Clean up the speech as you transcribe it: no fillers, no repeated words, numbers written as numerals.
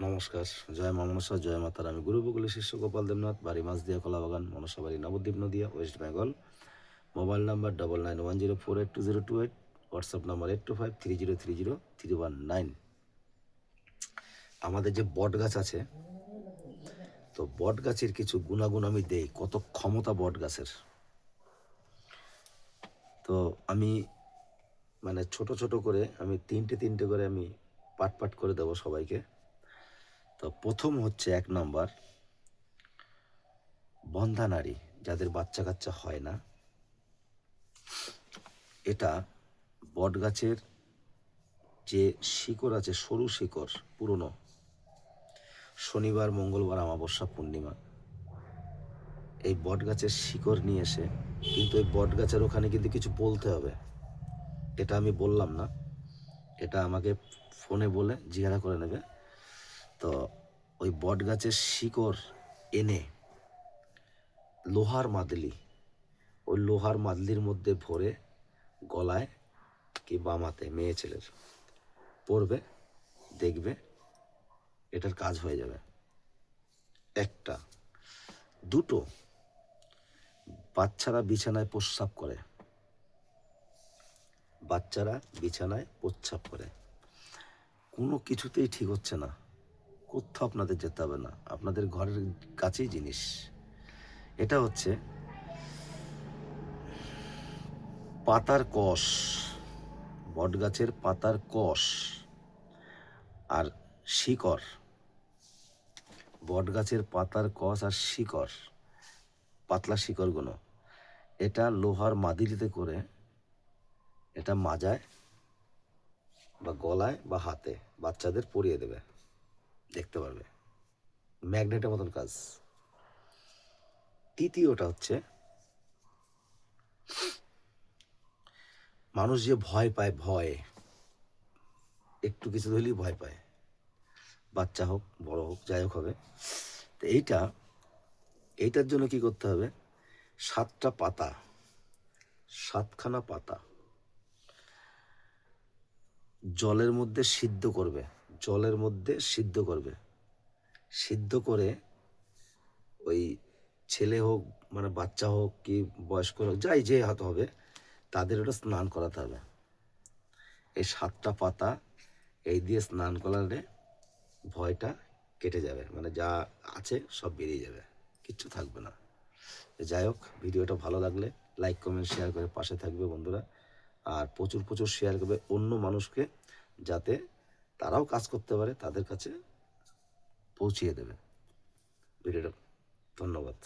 নমস্কার, জয় মা মনসা, জয় মাতার। আমি গুরু বকুলের শিষ্য গোপাল দেবনাথ, বাড়ি মাঝদিয়া, কলাবাগান, মনসা বাড়ি, Nabadwip Nadia, West Bengal. Mobile number 9910482028, WhatsApp number 8253030319। আমাদের যে বট গাছ আছে, তো বট গাছের কিছু গুণাগুণ আমি দেই, কত ক্ষমতা বট গাছের। তো আমি মানে ছোট ছোট করে আমি তিনটে করে আমি পাট পাট করে দেবো সবাইকে। তো প্রথম হচ্ছে 1 নম্বর, বন্ধা নারী, যাদের বাচ্চা কাচ্চা হয় না, এটা বট গাছের যে শিকড় আছে, সরু শিকড়, পুরনো, শনিবার, মঙ্গলবার, অমাবস্যা, পূর্ণিমা, এই বট গাছের শিকড় নিয়ে এসে, কিন্তু এই বট গাছের ওখানে কিন্তু কিছু বলতে হবে, এটা আমি বললাম না, এটা আমাকে ফোনে বলে জিজ্ঞাসা করে নেবে। তো ওই বট গাছের শিকড় এনে লোহার মাদলি, ওই লোহার মাদলির মধ্যে ভরে গলায় কি বামাতে মেয়ে ছেলের পরবে, দেখবে এটার কাজ হয়ে যাবে। একটা। দুটো, বাচ্চারা বিছানায় প্রস্রাব করে, বাচ্চারা বিছানায় প্রস্রাব করে, কোনো কিছুতেই ঠিক হচ্ছে না, কোথাও আপনাদের যেতে হবে না, আপনাদের ঘরের কাছেই জিনিস। এটা হচ্ছে পাতার কষ, বট গাছের পাতার কষ আর শিকড়, বট গাছের পাতার কষ আর শিকড়, পাতলা শিকড়গুলো, এটা লোহার মাদিলিতে করে এটা মাজায় বা গলায় বা হাতে বাচ্চাদের পরিয়ে দেবে, দেখতে পারবে, ম্যাগনেটের মতন কাজ। তৃতীয়টা হচ্ছে, মানুষ যে ভয় পায়, ভয় একটু কিছু হলেই ভয় পায়, বাচ্চা হোক বড় হোক যাই হোক হবে, তো এইটার জন্য কি করতে হবে, 7টা পাতা, 7খানা পাতা জলের মধ্যে সিদ্ধ করবে, জলের মধ্যে সিদ্ধ করবে, সিদ্ধ করে ওই ছেলে হোক মানে বাচ্চা হোক কি বয়স্ক হোক, যাই যে হাত হবে, তাদের ওটা স্নান করাতে হবে। এই 7টা পাতা এই দিয়ে স্নান করালে ভয়টা কেটে যাবে, মানে যা আছে সব বেরিয়ে যাবে, কিচ্ছু থাকবে না। যাই হোক, ভিডিওটা ভালো লাগলে লাইক কমেন্ট শেয়ার করে পাশে থাকবে বন্ধুরা, আর প্রচুর প্রচুর শেয়ার করবে অন্য মানুষকে, যাতে তারাও কাজ করতে পারে, তাদের কাছে পৌঁছিয়ে দেবে ভিডিওটা। ধন্যবাদ।